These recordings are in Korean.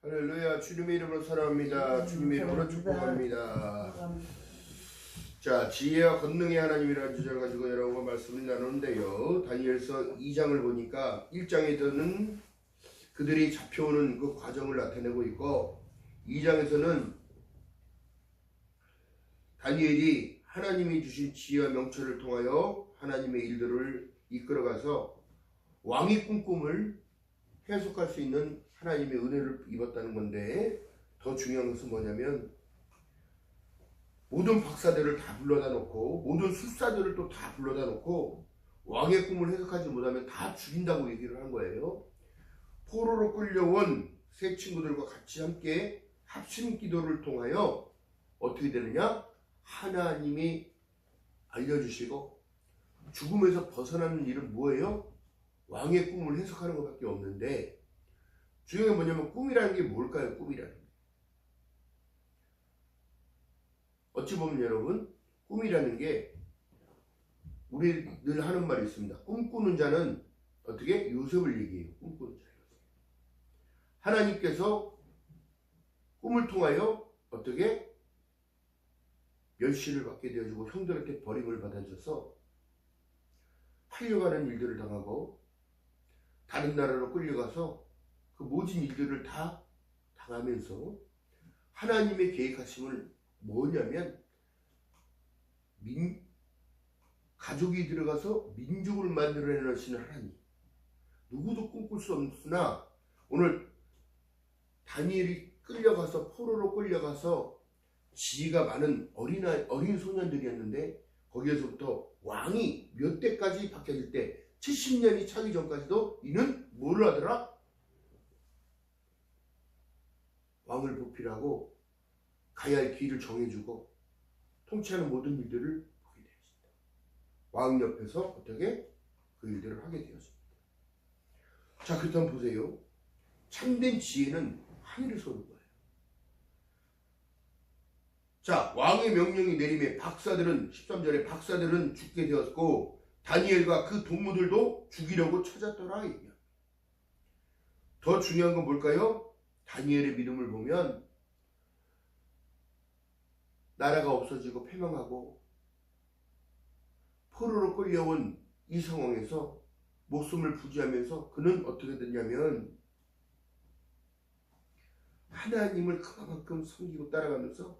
할렐루야. 주님의 이름으로 사랑합니다. 주님의 이름으로 축복합니다. 자, 지혜와 권능의 하나님이라는 주제를 가지고 여러분과 말씀을 나누는데요. 다니엘서 2장을 보니까 1장에서는 그들이 잡혀오는 그 과정을 나타내고 있고 2장에서는 다니엘이 하나님이 주신 지혜와 명철을 통하여 하나님의 일들을 이끌어가서 왕이 꾼 꿈을 해석할 수 있는 하나님의 은혜를 입었다는 건데, 더 중요한 것은 뭐냐면 모든 박사들을 다 불러다 놓고 모든 술사들을 또 다 불러다 놓고 왕의 꿈을 해석하지 못하면 다 죽인다고 얘기를 한 거예요. 포로로 끌려온 세 친구들과 같이 함께 합심 기도를 통하여 어떻게 되느냐? 하나님이 알려주시고 죽음에서 벗어나는 일은 뭐예요? 왕의 꿈을 해석하는 것밖에 없는데, 중요한 게 뭐냐면 꿈이라는 게 뭘까요? 꿈이라는 게. 어찌 보면 여러분, 꿈이라는 게 우리 늘 하는 말이 있습니다. 꿈꾸는 자는 어떻게? 요셉을 얘기해요. 꿈꾸는 자. 하나님께서 꿈을 통하여 어떻게? 멸시를 받게 되어지고 형들한테 버림을 받아줘서 팔려가는 일들을 당하고 다른 나라로 끌려가서 그 모진 일들을 다 당하면서 하나님의 계획하심을 뭐냐면 가족이 들어가서 민족을 만들어내시는 하나님. 누구도 꿈꿀 수 없으나 오늘 다니엘이 끌려가서 포로로 끌려가서 지혜가 많은 어린 소년들이었는데 거기에서부터 왕이 몇 대까지 바뀌어질 때 70년이 차기 전까지도 이는 뭘 하더라? 왕을 보필하고 가야 할 길을 정해주고 통치하는 모든 일들을 보게 되었습니다. 왕 옆에서 어떻게 그 일들을 하게 되었습니다. 자, 그렇다면 보세요. 참된 지혜는 하늘을 쏘는 거예요. 자, 왕의 명령이 내림에 박사들은 13절에 박사들은 죽게 되었고 다니엘과 그 동무들도 죽이려고 찾았더라 얘기합니다. 더 중요한 건 뭘까요? 다니엘의 믿음을 보면 나라가 없어지고 패망하고 포로로 끌려온 이 상황에서 목숨을 부지하면서 그는 어떻게 됐냐면 하나님을 그만큼 섬기고 따라가면서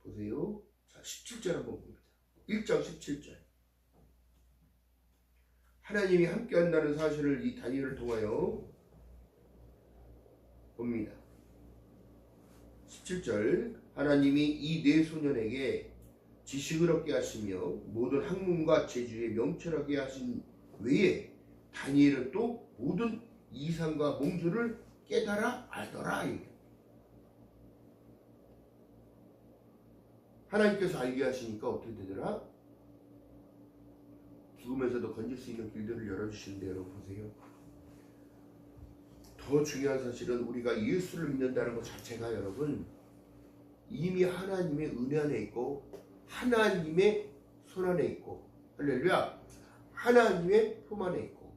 보세요. 자, 17절 한번 봅니다. 1장 17절. 하나님이 함께 한다는 사실을 이 다니엘을 통하여 봅니다. 17절. 하나님이 이 네 소년에게 지식을 얻게 하시며 모든 학문과 재주에 명철하게 하신 외에 다니엘은 또 모든 이상과 몽주를 깨달아 알더라. 하나님께서 알게 하시니까 어떻게 되더라? 죽음에서도 건질 수 있는 길들을 열어주시는데 여러분 보세요. 더 중요한 사실은 우리가 예수를 믿는다는 것 자체가 여러분 이미 하나님의 은혜 안에 있고 하나님의 손 안에 있고 할렐루야, 하나님의 품 안에 있고,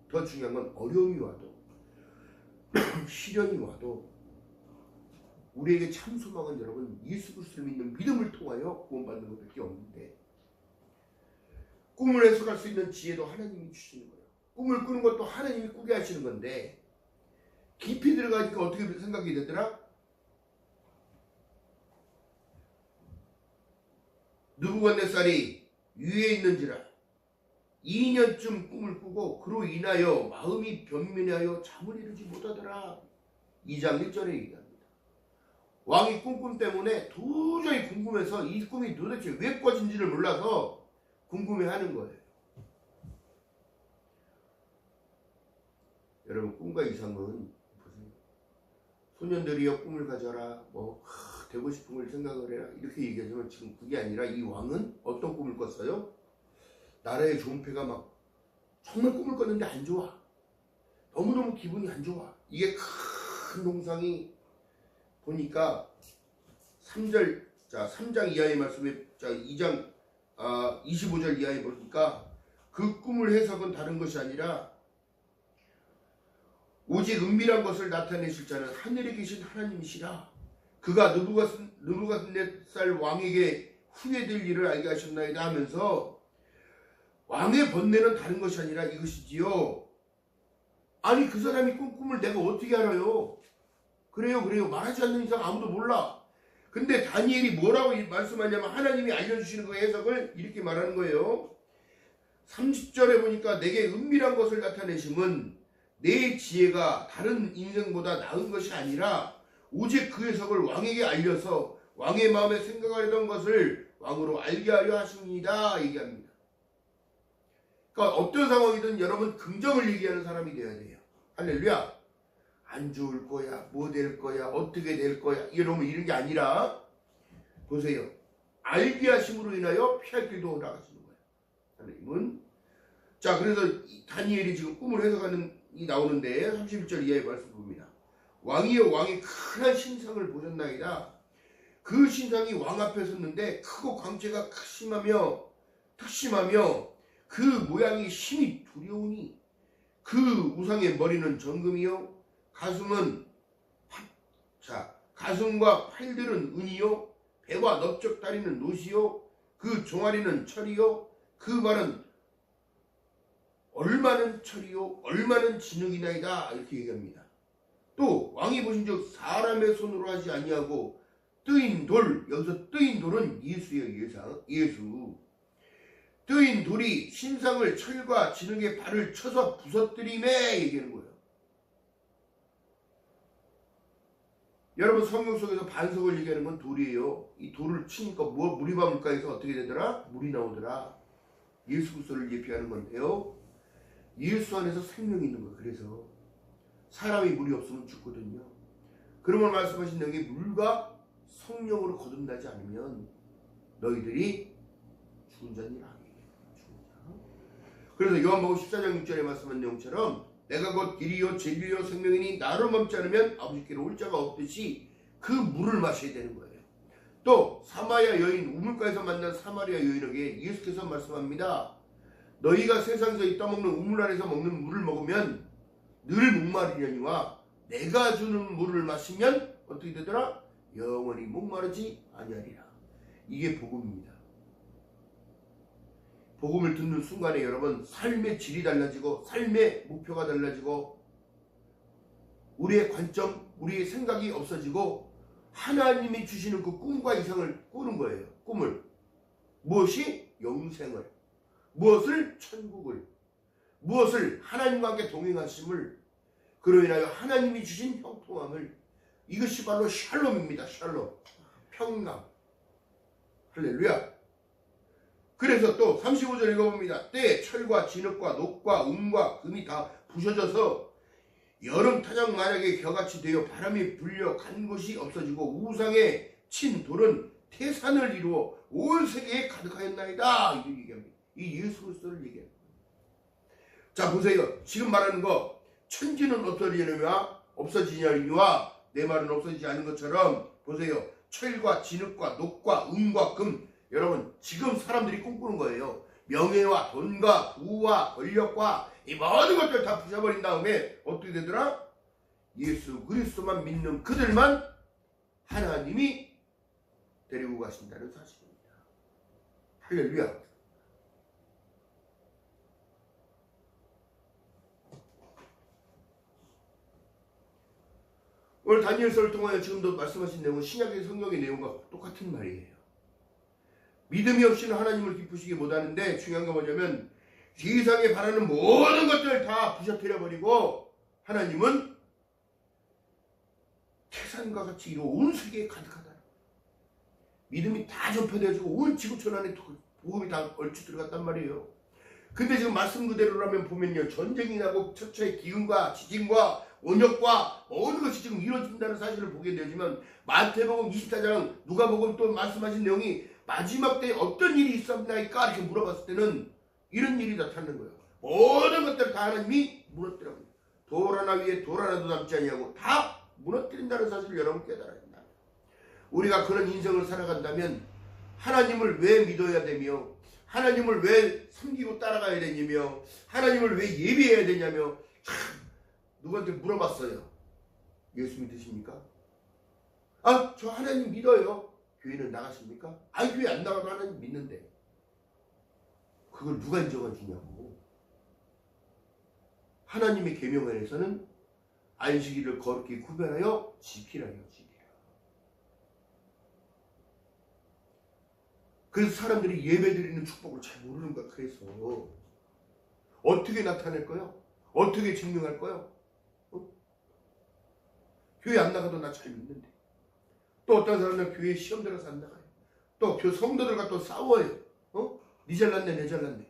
더 중요한 건 어려움이 와도 시련이 와도 우리에게 참 소망은 여러분 예수 그리스도를 믿는 믿음을 통하여 구원받는 것밖에 없는데, 꿈을 해석할 수 있는 지혜도 하나님이 주시는 거예요. 꿈을 꾸는 것도 하나님이 꾸게 하시는 건데 깊이 들어가니까 어떻게 생각이 되더라? 느부갓네살이 위에 있는지라 2년쯤 꿈을 꾸고 그로 인하여 마음이 변민하여 잠을 이루지 못하더라. 2장 1절에 얘기합니다. 왕이 꿈 때문에 도저히 궁금해서 이 꿈이 도대체 왜 꿔진지를 몰라서 궁금해하는 거예요. 여러분, 꿈과 이상은 보세요. 소년들이여 꿈을 가져라, 되고 싶은 걸 생각을 해라 이렇게 얘기하지만 지금 그게 아니라 이 왕은 어떤 꿈을 꿨어요? 나라의 존폐가 막 정말 꿈을 꿨는데 안 좋아. 너무너무 기분이 안 좋아. 이게 큰 동상이 보니까 3절, 자 3장 이하의 말씀에, 자 2장 25절 이하에 보니까 그 꿈을 해석은 다른 것이 아니라 오직 은밀한 것을 나타내실 자는 하늘에 계신 하나님이시라. 그가 느부갓네살 왕에게 후회될 일을 알게 하셨나이다 하면서 왕의 번뇌는 다른 것이 아니라 이것이지요. 아니 그 사람이 꾼 꿈을 내가 어떻게 알아요? 그래요 말하지 않는 이상 아무도 몰라. 근데 다니엘이 뭐라고 말씀하냐면 하나님이 알려주시는 그 해석을 이렇게 말하는 거예요. 30절에 보니까 내게 은밀한 것을 나타내심은 내 지혜가 다른 인생보다 나은 것이 아니라 오직 그 해석을 왕에게 알려서 왕의 마음에 생각하려던 것을 왕으로 알게 하려 하십니다. 얘기합니다. 그러니까 어떤 상황이든 여러분 긍정을 얘기하는 사람이 되어야 돼요. 할렐루야. 안 좋을 거야, 뭐 될 거야, 어떻게 될 거야 이러면 이런 게 아니라 보세요. 알게 하심으로 인하여 피할 길도 나가시는 거예요. 하나님은. 자, 그래서 다니엘이 지금 꿈을 해석하는 이 나오는데 31절 이하의 말씀 봅니다. 왕이여 왕이 큰 신상을 보셨나이다. 그 신상이 왕 앞에 섰는데 크고 광채가 특심하며 그 모양이 심히 두려우니 그 우상의 머리는 정금이요 가슴과 팔들은 은이요 배와 넓적 다리는 노시요 그 종아리는 철이요 그 발은 얼마는 철이요 얼마는 진흙이나이다. 이렇게 얘기합니다. 또 왕이 보신즉 사람의 손으로 하지 아니하고 뜨인 돌, 여기서 뜨인 돌은 예수예요. 예수. 뜨인 돌이 신상을 철과 진흙의 발을 쳐서 부서뜨리매 얘기하는 거예요. 여러분 성경 속에서 반석을 얘기하는 건 돌이에요. 이 돌을 치니까 무리바 물가에서 어떻게 되더라? 물이 나오더라. 예수 그리스도를 예표하는 건데요. 예수 안에서 생명이 있는 거예요. 그래서 사람이 물이 없으면 죽거든요. 그러면 말씀하신 내용이 물과 성령으로 거듭나지 않으면 너희들이 죽은 자니라. 그래서 요한복음 14장 6절에 말씀한 내용처럼 내가 곧 길이요 진리요 생명이니 나로 멈지 않으면 아버지께로 올 자가 없듯이 그 물을 마셔야 되는 거예요. 또 사마리아 여인 우물가에서 만난 사마리아 여인에게 예수께서 말씀합니다. 너희가 세상에서 이 떠먹는 우물 안에서 먹는 물을 먹으면 늘 목마르려니와 내가 주는 물을 마시면 어떻게 되더라? 영원히 목마르지 아니하리라. 이게 복음입니다. 복음을 듣는 순간에 여러분 삶의 질이 달라지고 삶의 목표가 달라지고 우리의 관점, 우리의 생각이 없어지고 하나님이 주시는 그 꿈과 이상을 꾸는 거예요. 꿈을. 무엇이? 영생을. 무엇을? 천국을. 무엇을? 하나님과 함께 동행하심을. 그로 인하여 하나님이 주신 형통함을. 이것이 바로 샬롬입니다. 샬롬. 평강. 할렐루야. 그래서 또 35절 읽어봅니다. 때에 철과 진흙과 녹과 은과 금이 다 부셔져서 여름 타작 마력에 겨같이 되어 바람이 불려 간 곳이 없어지고 우상에 친 돌은 태산을 이루어 온 세계에 가득하였나이다. 이렇게 얘기합니다. 이 예수 그리스도를 얘기합니다. 자 보세요. 지금 말하는 거 천지는 없어지냐니와 내 말은 없어지지 않은 것처럼 보세요. 철과 진흙과 녹과 은과 금 여러분 지금 사람들이 꿈꾸는 거예요. 명예와 돈과 부와 권력과 이 모든 것들 다 부셔버린 다음에 어떻게 되더라? 예수 그리스도만 믿는 그들만 하나님이 데리고 가신다는 사실입니다. 할렐루야. 오늘 다니엘서를 통하여 지금도 말씀하신 내용은 신약의 성경의 내용과 똑같은 말이에요. 믿음이 없이는 하나님을 기쁘시게 못하는데 중요한 건 뭐냐면 세상에 바라는 모든 것들을 다 부셔뜨려버리고 하나님은 태산과 같이 이루어 온 세계에 가득하다. 믿음이 다 전파되어지고 온 지구촌 안에 복음이 다 얼추 들어갔단 말이에요. 근데 지금 말씀 그대로라면 보면요. 전쟁이 나고 처처의 기근과 지진과 원역과 모든 것이 지금 이루어진다는 사실을 보게 되지만 마태복음 24장 누가복음 또 말씀하신 내용이 마지막 때에 어떤 일이 있었나이까 이렇게 물어봤을 때는 이런 일이 나타나는 거예요. 모든 것들을 다 하나님이 무너뜨려버려요. 돌 하나 위에 돌 하나도 남지 아니하고 다 무너뜨린다는 사실을 여러분 깨달아야 된다. 우리가 그런 인생을 살아간다면 하나님을 왜 믿어야 되며 하나님을 왜 섬기고 따라가야 되냐며 하나님을 왜 예배해야 되냐며 누구한테 물어봤어요. 예수 믿으십니까? 아, 저 하나님 믿어요. 교회는 나가십니까? 아, 교회 안 나가도 하나님 믿는데. 그걸 누가 인정해 주냐고. 하나님의 계명 안에서는 안식일을 거룩히 구별하여 지키라요, 지키라. 그래서 사람들이 예배드리는 축복을 잘 모르는 거야. 그래서 어떻게 나타낼 거요? 어떻게 증명할 거요? 교회 안 나가도 나 잘 믿는데. 또 어떤 사람은 교회 시험 들어서 안 나가요. 또 그 성도들과 또 싸워요. 니 잘났네, 내 잘났네.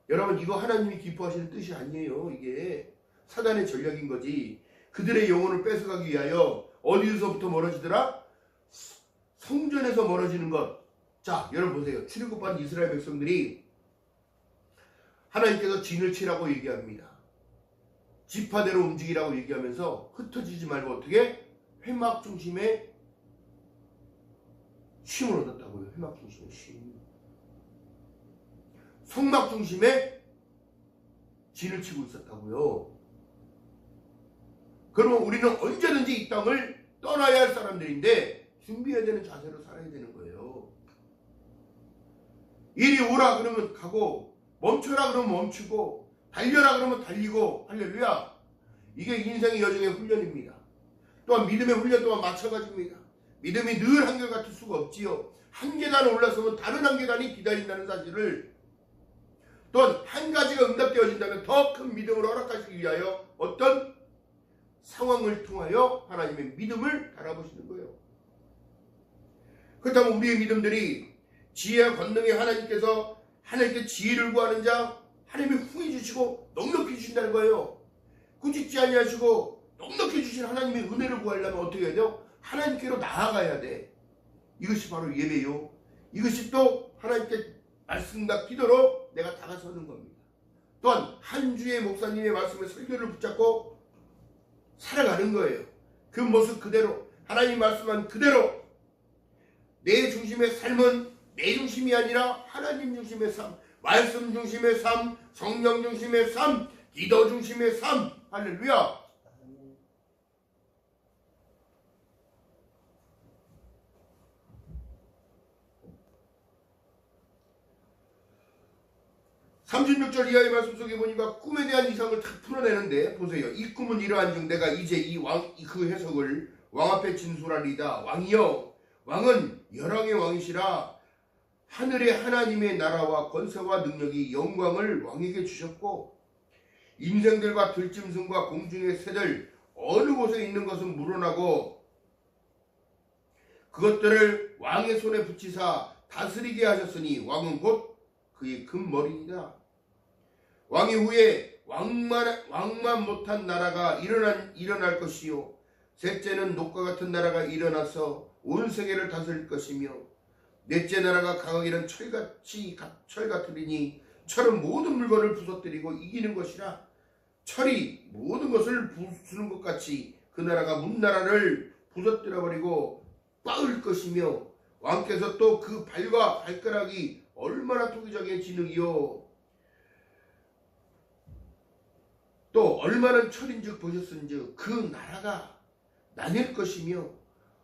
여러분, 이거 하나님이 기뻐하시는 뜻이 아니에요. 이게 사단의 전략인 거지. 그들의 영혼을 뺏어가기 위하여 어디서부터 멀어지더라? 성전에서 멀어지는 것. 자, 여러분 보세요. 출애굽한 이스라엘 백성들이 하나님께서 진을 치라고 얘기합니다. 지파대로 움직이라고 얘기하면서 흩어지지 말고 어떻게? 회막 중심에 쉼을 얻었다고요. 회막 중심에 쉼. 성막 중심에 진을 치고 있었다고요. 그러면 우리는 언제든지 이 땅을 떠나야 할 사람들인데 준비해야 되는 자세로 살아야 되는 거예요. 이리 오라 그러면 가고, 멈춰라 그러면 멈추고, 달려라 그러면 달리고. 할렐루야. 이게 인생의 여정의 훈련입니다. 또한 믿음의 훈련 또한 마찬가지입니다. 믿음이 늘 한결같을 수가 없지요. 한 계단 올라서면 다른 한 계단이 기다린다는 사실을, 또한 한 가지가 응답되어진다면 더 큰 믿음을 허락하시기 위하여 어떤 상황을 통하여 하나님의 믿음을 바라보시는 거예요. 그렇다면 우리의 믿음들이 지혜와 권능의 하나님께서 하나님께 지혜를 구하는 자 하나님이 후히 주시고 넉넉히 주신다는 거예요. 꾸짖지 아니하시고 넉넉히 주신 하나님의 은혜를 구하려면 어떻게 해야 돼요? 하나님께로 나아가야 돼. 이것이 바로 예배요. 이것이 또 하나님께 말씀과 기도로 내가 다가서는 겁니다. 또한 한 주의 목사님의 말씀을 설교를 붙잡고 살아가는 거예요. 그 모습 그대로, 하나님 말씀한 그대로 내 중심의 삶은 내 중심이 아니라 하나님 중심의 삶, 말씀 중심의 삶, 성령 중심의 삶, 기도 중심의 삶. 할렐루야. 36절 이하의 말씀 속에 보니까 꿈에 대한 이상을 다 풀어내는데, 보세요. 이 꿈은 이러한 중 내가 이제 그 해석을 왕 앞에 진술하리이다. 왕이여, 왕은 열왕의 왕이시라. 하늘의 하나님의 나라와 권세와 능력이 영광을 왕에게 주셨고, 인생들과 들짐승과 공중의 새들 어느 곳에 있는 것은 물어나고 그것들을 왕의 손에 붙이사 다스리게 하셨으니 왕은 곧 그의 금머리이다. 왕이 후에 왕만 못한 나라가 일어날 것이요, 셋째는 녹과 같은 나라가 일어나서 온 세계를 다스릴 것이며, 넷째 나라가 강하기는 철 같으리니 철은 모든 물건을 부서뜨리고 이기는 것이라. 철이 모든 것을 부수는 것 같이 그 나라가 문나라를 부서뜨려버리고 빻을 것이며, 왕께서 또 그 발과 발가락이 얼마나 토기적인 진흙이요, 또 얼마나 철인즉 보셨은즉 그 나라가 나뉠 것이며,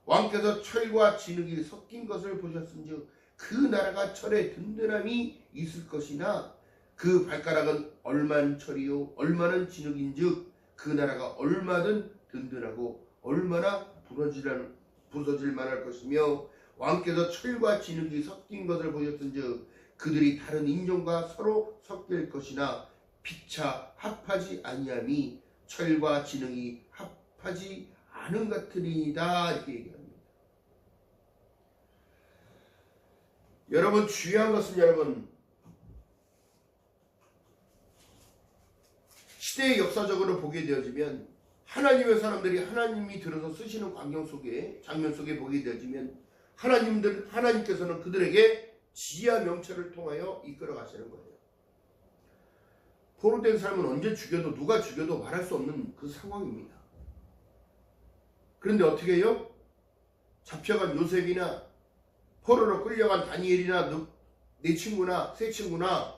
왕께서 철과 진흙이 섞인 것을 보셨은즉 그 나라가 철에 든든함이 있을 것이나, 그 발가락은 얼만 철이요 얼마는 진흙인즉 그 나라가 얼마든 든든하고 얼마나 부서질 만할 것이며, 왕께서 철과 진흙이 섞인 것을 보셨은즉 그들이 다른 인종과 서로 섞일 것이나 피차 합하지 아니함이 철과 진흙이 합하지 않은 같으리이다. 이렇게 얘기합니다. 여러분, 중요한 것은 여러분, 시대의 역사적으로 보게 되어지면, 하나님의 사람들이 하나님이 들어서 쓰시는 광경 속에, 장면 속에 보게 되어지면 하나님께서는 그들에게 지혜와 명철을 통하여 이끌어 가시는 거예요. 포로된 삶은 언제 죽여도, 누가 죽여도 말할 수 없는 그 상황입니다. 그런데 어떻게 해요? 잡혀간 요셉이나 포로로 끌려간 다니엘이나 네 친구나 세 친구나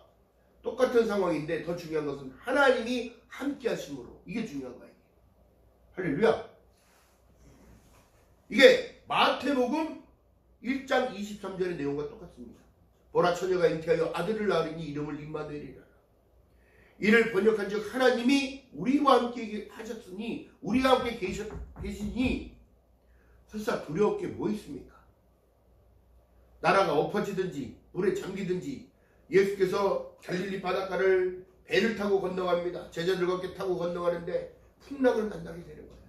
똑같은 상황인데, 더 중요한 것은 하나님이 함께 하심으로. 이게 중요한 거예요. 할렐루야. 이게 마태복음 1장 23절의 내용과 똑같습니다. 보라 처녀가 잉태하여 아들을 낳으리니 이름을 임마누엘이라. 이를 번역한 즉 하나님이 우리와 함께 하셨으니 우리와 함께 계시니 설사 두려울 게 뭐 있습니까? 나라가 엎어지든지 물에 잠기든지 예수께서 갈릴리 바닷가를 배를 타고 건너갑니다. 제자들과 함께 타고 건너가는데 풍랑을 만나게 되는 거예요.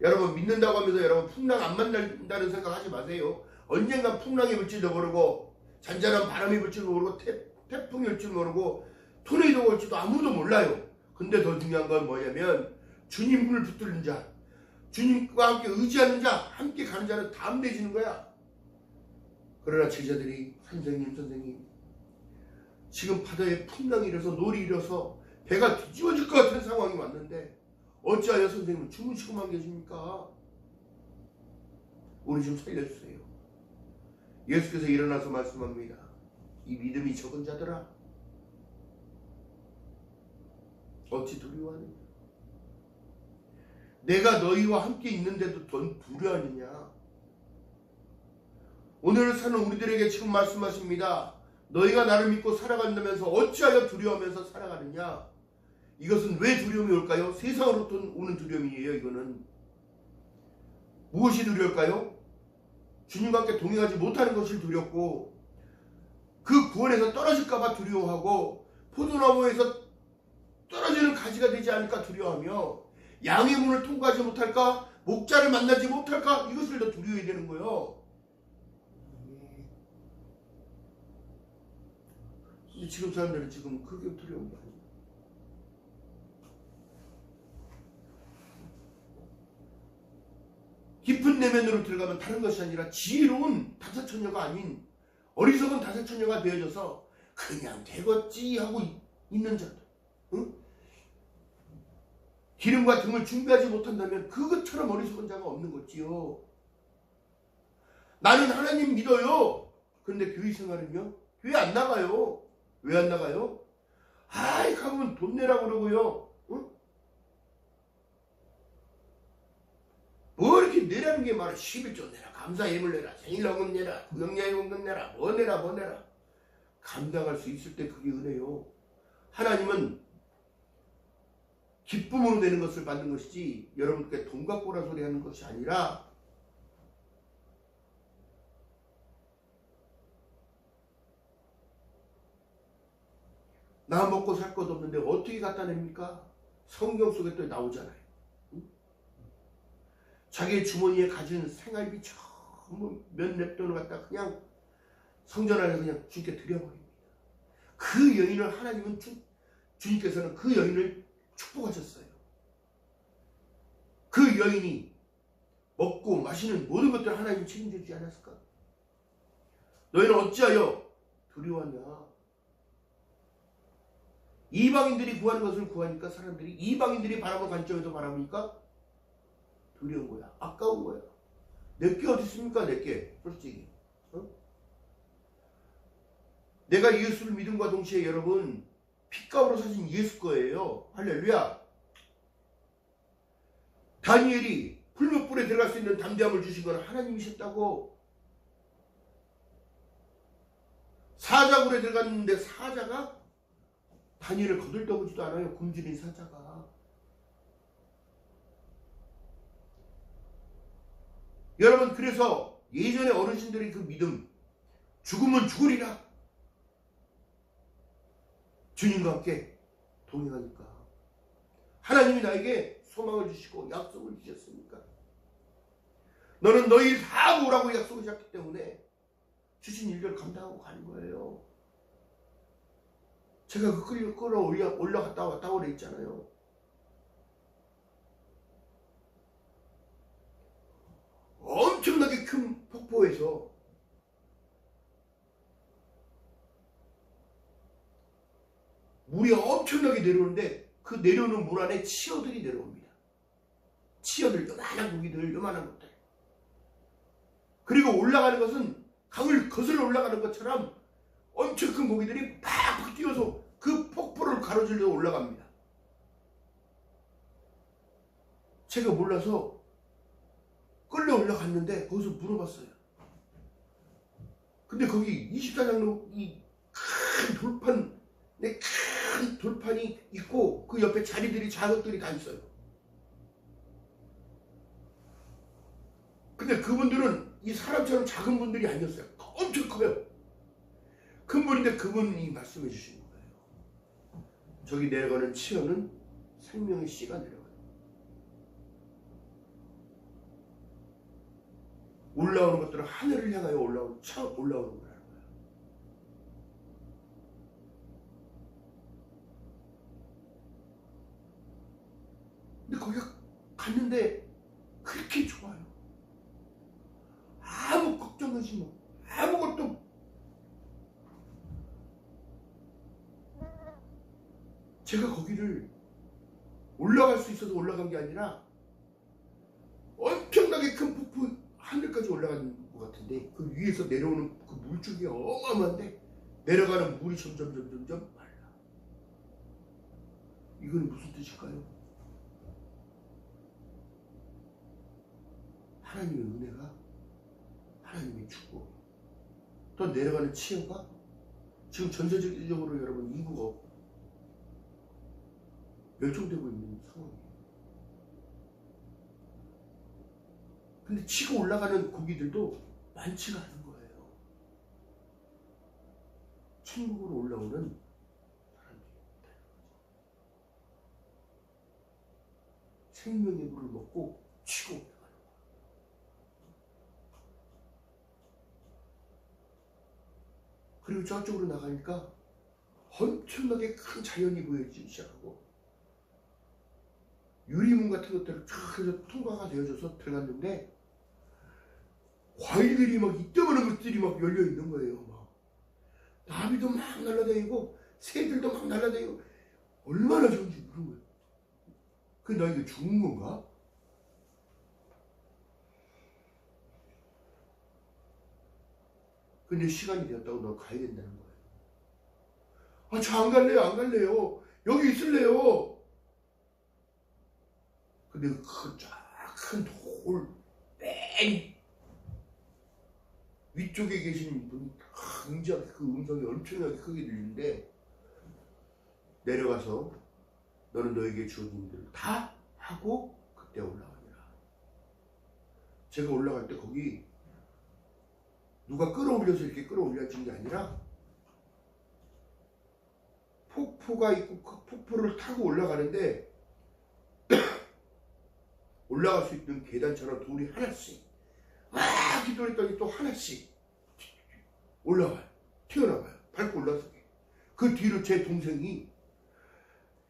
여러분 믿는다고 하면서 여러분 풍랑 안 만난다는 생각하지 마세요. 언젠간 풍랑이 불지도 모르고 잔잔한 바람이 불지도 모르고 태풍이 올지도 모르고 토네이도가 올지도 아무도 몰라요. 근데 더 중요한 건 뭐냐면 주님을 붙드는 자, 주님과 함께 의지하는 자, 함께 가는 자는 다 함대해지는 거야. 그러나 제자들이 선생님 지금 바다에 풍랑이 일어서 놀이 일어서 배가 뒤집어질 것 같은 상황이 왔는데 어찌하여 선생님은 주무시고만 계십니까? 우리 좀 살려주세요. 예수께서 일어나서 말씀합니다. 이 믿음이 적은 자들아 어찌 두려워하느냐? 내가 너희와 함께 있는데도 넌 두려워하느냐? 오늘 사는 우리들에게 지금 말씀하십니다. 너희가 나를 믿고 살아간다면서 어찌하여 두려워하면서 살아가느냐? 이것은 왜 두려움이 올까요? 세상으로부터 오는 두려움이에요. 이거는 무엇이 두려울까요? 주님과 함께 동행하지 못하는 것이 두렵고 그 구원에서 떨어질까봐 두려워하고 포도나무에서 떨어지는 가지가 되지 않을까 두려워하며 양의 문을 통과하지 못할까 목자를 만나지 못할까 이것을 더 두려워해야 되는 거예요. 근데 지금 사람들은 지금 그게 두려운 게 아니에요. 깊은 내면으로 들어가면 다른 것이 아니라 지혜로운 다사처녀가 아닌 어리석은 다사처녀가 되어져서 그냥 되겠지 하고 있는 자들, 응? 기름과 등을 준비하지 못한다면 그것처럼 어리석은 자가 없는 거지요. 나는 하나님 믿어요. 그런데 교회 생활은요? 교회 안 나가요. 왜 안 나가요? 아이 가면 돈 내라고 그러고요. 응? 뭐 이렇게 내라는 게 말이야. 11조 내라, 감사 예물 내라, 생일연금 내라, 구역야금금 내라, 뭐 내라 감당할 수 있을 때 그게 은혜요. 하나님은 기쁨으로 되는 것을 받는 것이지 여러분께 돈 갖고 오라 소리 하는 것이 아니라 나 먹고 살 것 없는데 어떻게 갖다 냅니까? 성경 속에 또 나오잖아요. 응? 자기의 주머니에 가진 생활비 전부 몇 랩돈을 갖다 그냥 성전 안에 그냥 주님께 드려버립니다. 그 여인을 하나님은 주님께서는 그 여인을 축복하셨어요. 그 여인이 먹고 마시는 모든 것들을 하나님이 책임져 주지 않았을까? 너희는 어찌하여 두려워하냐? 이방인들이 구하는 것을 구하니까 사람들이 이방인들이 바라보는 관점에서 바라보니까 두려운 거야. 아까운 거야. 내게 어디 있습니까? 내게 솔직히. 어? 내가 예수를 믿음과 동시에 여러분 핏값으로 사신 예수 거예요. 할렐루야. 다니엘이 풀무불에 들어갈 수 있는 담대함을 주신 건 하나님이셨다고. 사자굴에 들어갔는데 사자가 다니엘을 거들떠보지도 않아요. 굶주린 사자가. 여러분 그래서 예전에 어르신들의 그 믿음, 죽으면 죽으리라. 주님과 함께 동행하니까 하나님이 나에게 소망을 주시고 약속을 주셨으니까 너는 너희 다 오라고 약속을 주셨기 때문에 주신 일들을 감당하고 가는 거예요. 제가 그 올라갔다 왔다 오래 있잖아요. 엄청나게 큰 폭포에서 물이 엄청나게 내려오는데 그 내려오는 물 안에 치어들이 내려옵니다. 치어들, 요만한 고기들, 요만한 것들. 그리고 올라가는 것은 강을 거슬러 올라가는 것처럼 엄청 큰 고기들이 팍팍 뛰어서 그 폭포를 가로질러 올라갑니다. 제가 몰라서 끌려 올라갔는데 거기서 물어봤어요. 근데 거기 24장로 이 큰 돌판이 있고 그 옆에 자리들이 작업들이 다 있어요. 근데 그분들은 이 사람처럼 작은 분들이 아니었어요. 엄청 커요. 큰 분인데 그분이 말씀해 주시는 거예요. 저기 내려가는 치어는 생명의 씨가 내려가요. 올라오는 것들은 하늘을 향하여 올라오는 거라는 거예요. 근데 거기 갔는데 그렇게 좋아요. 아무 걱정하지 마. 아무것도. 제가 거기를 올라갈 수 있어서 올라간 게 아니라 엄청나게 큰 폭포 하늘까지 올라가는 것 같은데 그 위에서 내려오는 그 물줄기 어마어마한데 내려가는 물이 점점 말라. 이건 무슨 뜻일까요? 하나님의 은혜가, 하나님의 축복, 또 내려가는 치유가 지금 전세적으로 여러분 인구가 멸종되고 있는 상황이에요. 근데 치고 올라가는 고기들도 많지가 않은 거예요. 천국으로 올라오는 사람들이 생명의 물을 먹고 치고 올라가는 거예요. 그리고 저쪽으로 나가니까 엄청나게 큰 자연이 보여지기 시작하고 유리문 같은 것들을 쫙 해서 통과가 되어져서 들어갔는데 과일들이 막 이때만한 것들이 막 열려 있는 거예요. 막 나비도 막 날아다니고 새들도 막 날아다니고 얼마나 좋은지 모르는 거예요. 근데 나 이게 죽은 건가? 근데 시간이 되었다고 너 가야 된다는 거예요. 아, 저 안 갈래요, 안 갈래요. 여기 있을래요. 근데 그 쫙 큰 돌 맨 위쪽에 계신 분이 굉장히 그 음성이 엄청나게 크게 들리는데 내려가서 너는 너에게 주어진 일을 다 하고 그때 올라가니라. 제가 올라갈 때 거기 누가 끌어올려서 이렇게 끌어올려진 게 아니라 폭포가 있고 그 폭포를 타고 올라가는데 올라갈 수 있는 계단처럼 돌이 하나씩 막 기도했더니 또 하나씩 올라가요. 튀어나가요. 밟고 올라서 그 뒤로 제 동생이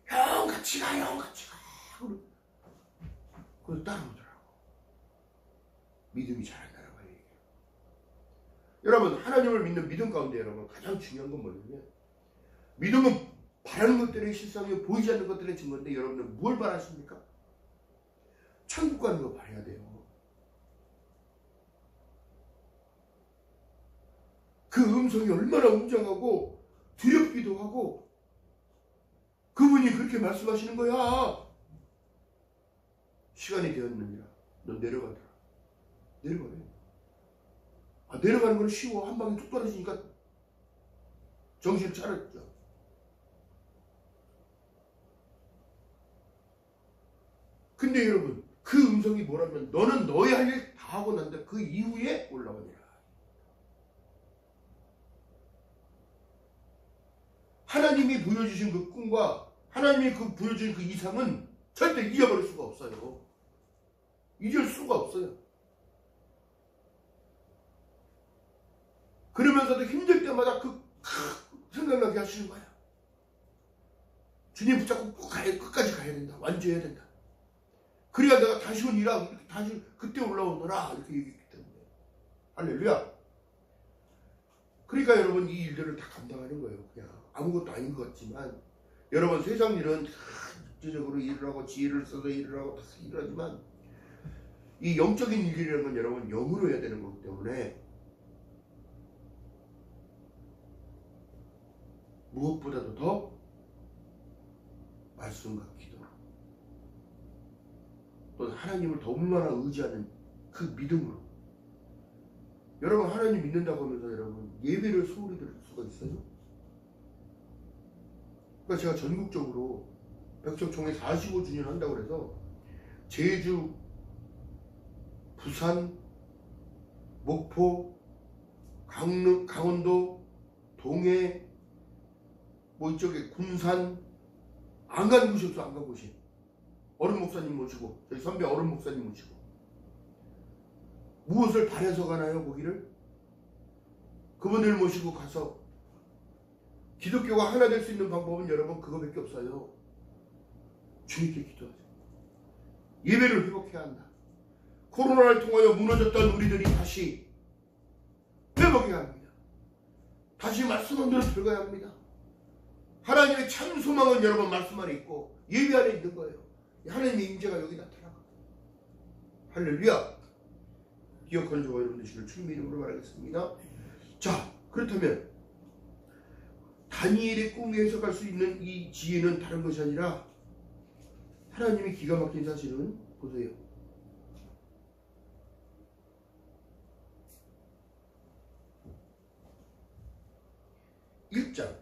형 같이 가, 형 같이 가. 그래서 따라오더라고. 믿음이 자란다는 거예요. 여러분, 하나님을 믿는 믿음 가운데 여러분 가장 중요한 건 뭐냐면 믿음은 바라는 것들의 실상이요 보이지 않는 것들의 증거인데 여러분은 뭘 바라십니까? 천국 가는 거 바라야 돼요. 그 음성이 얼마나 웅장하고 두렵기도 하고 그분이 그렇게 말씀하시는 거야. 시간이 되었느니라. 넌 내려가더라. 내려가래. 아, 내려가는 건 쉬워. 한 방에 뚝 떨어지니까 정신을 차렸죠. 근데 여러분 그 음성이 뭐라면 너는 너의 할 일 다 하고 난다. 그 이후에 올라오니라. 하나님이 보여주신 그 꿈과 하나님이 그 보여주신 그 이상은 절대 잊어버릴 수가 없어요. 잊을 수가 없어요. 그러면서도 힘들 때마다 그 생각나게 하시는 거야. 주님 붙잡고 끝까지 가야 된다. 완주해야 된다. 그래야 내가 다시 오니라 다시 그때 올라오너라 이렇게 얘기했기 때문에 할렐루야. 그러니까 여러분 이 일들을 다 감당하는 거예요. 그냥 아무것도 아닌 것 같지만 여러분 세상 일은 육체적으로 일을 하고 지혜를 써서 일을 하고 다 일을 하지만 이 영적인 일이라는 건 여러분 영으로 해야 되는 거기 때문에 무엇보다도 더 말씀과 기도 또 하나님을 더 얼마나 의지하는 그 믿음으로. 여러분 하나님 믿는다고 하면서 여러분 예배를 소홀히 들을 수가 있어요? 그러니까 제가 전국적으로 백석총회 45주년 한다고 해서 제주, 부산, 목포, 강원도, 동해, 뭐 이쪽에 군산, 안 간 곳이 없어. 안 간 곳이. 어른 목사님 모시고, 저희 선배 어른 목사님 모시고. 무엇을 바래서 가나요, 거기를? 그분들 모시고 가서 기독교가 하나 될 수 있는 방법은 여러분 그거밖에 없어요. 주님께 기도하세요. 예배를 회복해야 한다. 코로나를 통하여 무너졌던 우리들이 다시 회복해야 합니다. 다시 말씀 안대로 들어가야 합니다. 하나님의 참 소망은 여러분 말씀 안에 있고 예배 안에 있는 거예요. 하나님의 임재가 여기 나타나고. 할렐루야. 기억하는 저와 여러분 되시길 주님의 이름으로 말하겠습니다. 자, 그렇다면 다니엘의 꿈에 해석할 수 있는 이 지혜는 다른 것이 아니라 하나님의 기가 막힌 사실은 보세요. 일장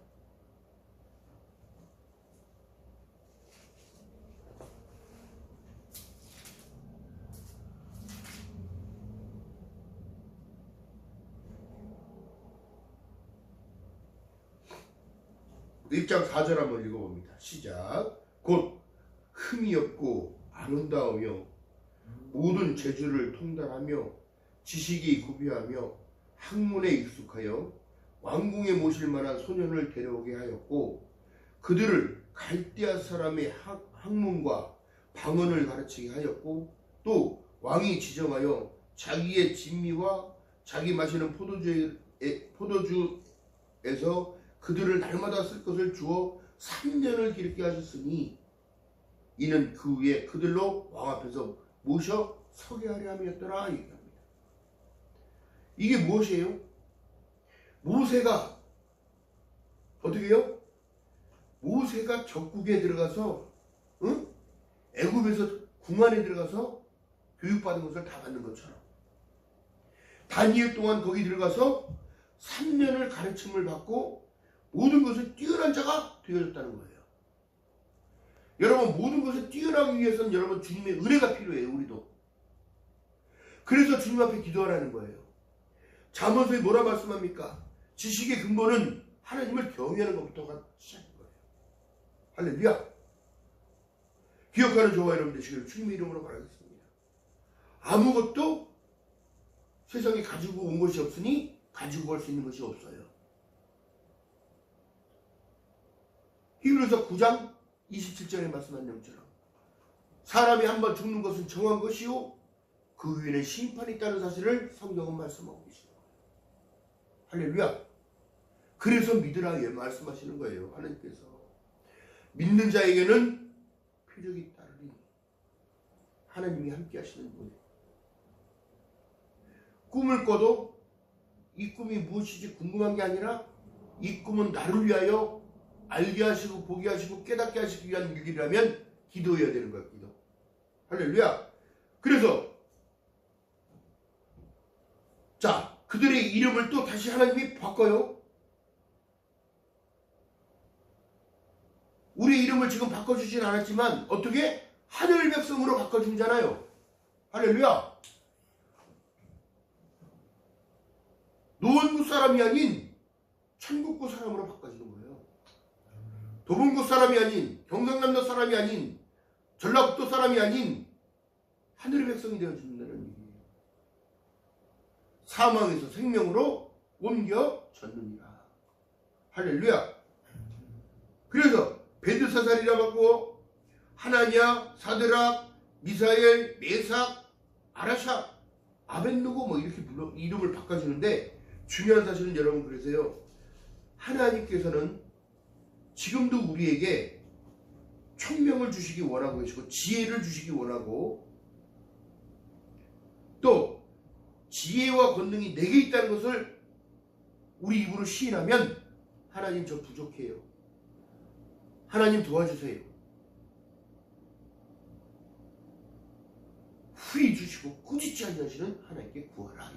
1장 4절 한번 읽어봅니다. 시작. 곧 흠이 없고 아름다우며 모든 재주를 통달하며 지식이 구비하며 학문에 익숙하여 왕궁에 모실 만한 소년을 데려오게 하였고 그들을 갈대아 사람의 학문과 방언을 가르치게 하였고 또 왕이 지정하여 자기의 진미와 자기 마시는 포도주에서 그들을 날마다 쓸 것을 주어 3년을 기르게 하셨으니 이는 그 후에 그들로 왕 앞에서 모셔 서게 하려 함이었더라 얘기합니다. 이게 무엇이에요? 모세가 어떻게 해요? 모세가 적국에 들어가서 애굽에서 궁 안에 들어가서 교육받은 것을 다 받는 것처럼 다니엘 동안 거기 들어가서 3년을 가르침을 받고 모든 것을 뛰어난 자가 되어졌다는 거예요. 여러분 모든 것을 뛰어나기 위해서는 여러분 주님의 은혜가 필요해요. 우리도. 그래서 주님 앞에 기도하라는 거예요. 잠언서에 뭐라 말씀합니까? 지식의 근본은 하나님을 경외하는 것부터가 시작인 거예요. 할렐루야. 기억하는 저와 여러분 되시기를 주님의 이름으로 바라겠습니다. 아무것도 세상에 가지고 온 것이 없으니 가지고 갈 수 있는 것이 없어요. 히브리서 9장 27절에 말씀한 내용처럼 사람이 한번 죽는 것은 정한 것이요 그 위에는 심판이 있다는 사실을 성경은 말씀하고 계십니다. 할렐루야. 그래서 믿으라 말씀하시는 거예요. 하나님께서 믿는 자에게는 표적이 따르니 하나님이 함께 하시는 분이에요. 꿈을 꿔도 이 꿈이 무엇이지 궁금한 게 아니라 이 꿈은 나를 위하여 알게 하시고 보게 하시고 깨닫게 하시기 위한 일이라면 기도해야 되는 거예요. 기도. 할렐루야. 그래서 자 그들의 이름을 또 다시 하나님이 바꿔요. 우리 이름을 지금 바꿔주진 않았지만 어떻게? 하늘 백성으로 바꿔주잖아요. 할렐루야. 노원구 사람이 아닌 천국구 사람으로 바꿔주는 거예요. 도봉구 사람이 아닌 경상남도 사람이 아닌 전라북도 사람이 아닌 하늘의 백성이 되어준다는 얘기예요. 사망에서 생명으로 옮겨졌느니라. 할렐루야. 그래서 베드사살이라 받고 하나냐, 사드락, 미사엘, 메삭, 아라샤, 아벤누고 뭐 이렇게 이름을 바꿔주는데 중요한 사실은 여러분 그러세요. 하나님께서는 지금도 우리에게 총명을 주시기 원하고 계시고 지혜를 주시기 원하고 또 지혜와 권능이 내게 있다는 것을 우리 입으로 시인하면 하나님 저 부족해요. 하나님 도와주세요. 후히 주시고 꾸짖지 아니하시는 하나님께 구하라.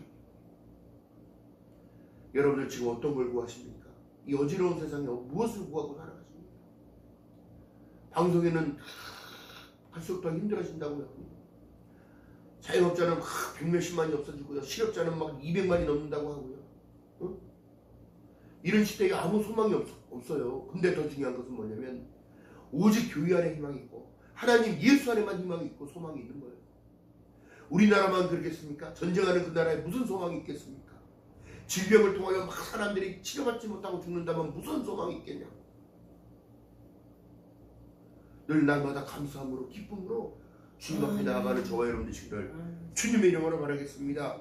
여러분들 지금 어떤 걸 구하십니까? 이 어지러운 세상에 무엇을 구하고 살아가십니까? 방송에는 갈수록 더 힘들어진다고요. 자영업자는 막 100몇십만이 없어지고요. 실업자는 막 200만이 넘는다고 하고요. 응? 이런 시대에 아무 소망이 없어요. 근데 더 중요한 것은 뭐냐면 오직 교회 안에 희망이 있고 하나님 예수 안에만 희망이 있고 소망이 있는 거예요. 우리나라만 그러겠습니까? 전쟁하는 그 나라에 무슨 소망이 있겠습니까? 질병을 통하여 막 사람들이 치료받지 못하고 죽는다면 무슨 소망이 있겠냐? 늘 날마다 감사함으로 기쁨으로 주님 앞에 나아가는 저와 여러분 되시기를 주님의 이름으로 바라겠습니다.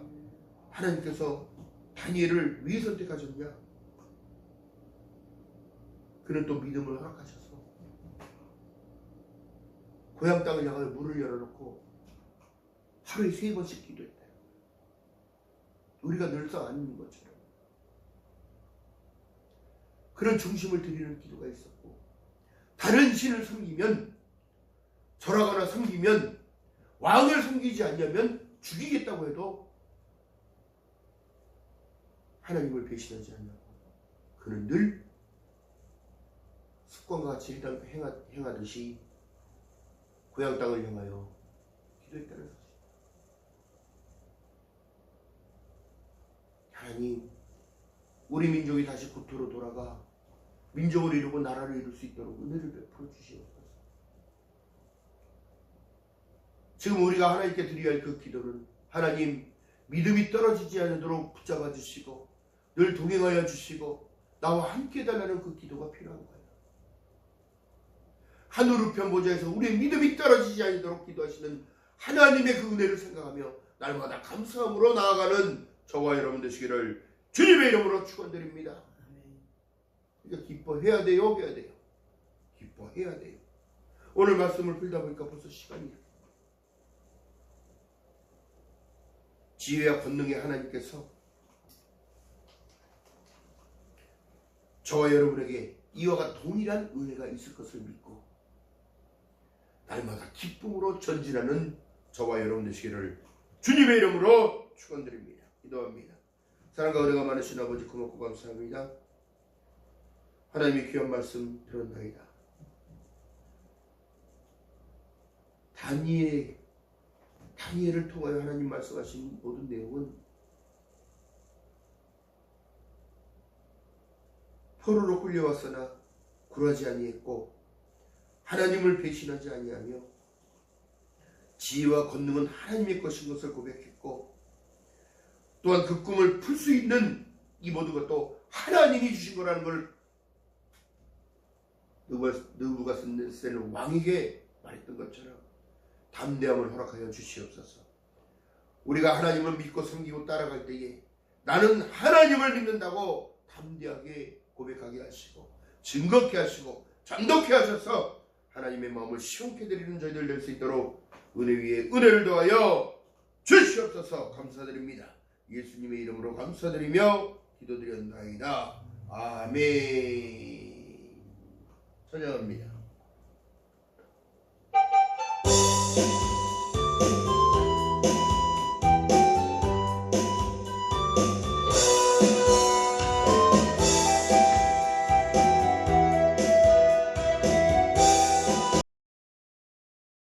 하나님께서 다니엘을 왜 선택하셨냐? 그는 또 믿음을 허락하셔서 고향 땅을 향하여 문을 열어놓고 하루에 3번씩 기도했다. 우리가 늘상 아는 것처럼 그런 중심을 드리는 기도가 있었고, 다른 신을 섬기면, 절하거나 섬기면, 왕을 섬기지 않냐면 죽이겠다고 해도 하나님을 배신하지 않냐고 그는 늘 습관과 같이 행하듯이 고향 땅을 향하여 기도했다는 것입니다. 하나님, 우리 민족이 다시 국토로 돌아가 민족을 이루고 나라를 이룰 수 있도록 은혜를 베풀어 주시옵소서. 지금 우리가 하나님께 드려야 할 그 기도는 하나님, 믿음이 떨어지지 않도록 붙잡아 주시고 늘 동행하여 주시고 나와 함께 해달라는 그 기도가 필요한 거예요. 하늘 우편 보좌에서 우리의 믿음이 떨어지지 않도록 기도하시는 하나님의 그 은혜를 생각하며 날마다 감사함으로 나아가는 저와 여러분 되시기를 주님의 이름으로 축원드립니다. 그러니까 기뻐해야 돼요, 해야 돼요. 기뻐해야 돼요. 오늘 말씀을 풀다 보니까 벌써 시간이, 지혜와 권능의 하나님께서 저와 여러분에게 이와 같은 동일한 은혜가 있을 것을 믿고 날마다 기쁨으로 전진하는 저와 여러분 되시기를 주님의 이름으로 축원드립니다. 기도합니다. 사랑과 은혜가 많으신 아버지, 고맙고 감사합니다. 하나님의 귀한 말씀 들었나이다. 다니엘을 통하여 하나님 말씀하신 모든 내용은 포로로 끌려왔으나 굴하지 아니했고 하나님을 배신하지 아니하며 지혜와 권능은 하나님의 것인 것을 고백했고, 또한 그 꿈을 풀 수 있는 이 모든 것도 하나님이 주신 거라는 걸 느부갓네살 왕에게 말했던 것처럼 담대함을 허락하여 주시옵소서. 우리가 하나님을 믿고 섬기고 따라갈 때에 나는 하나님을 믿는다고 담대하게 고백하게 하시고 증거케 하시고 전도케 하셔서 하나님의 마음을 시원케 드리는 저희들 될 수 있도록 은혜 위에 은혜를 더하여 주시옵소서. 감사드립니다. 예수님의 이름으로 감사드리며 기도드렸나이다. 아멘. 찬양합니다.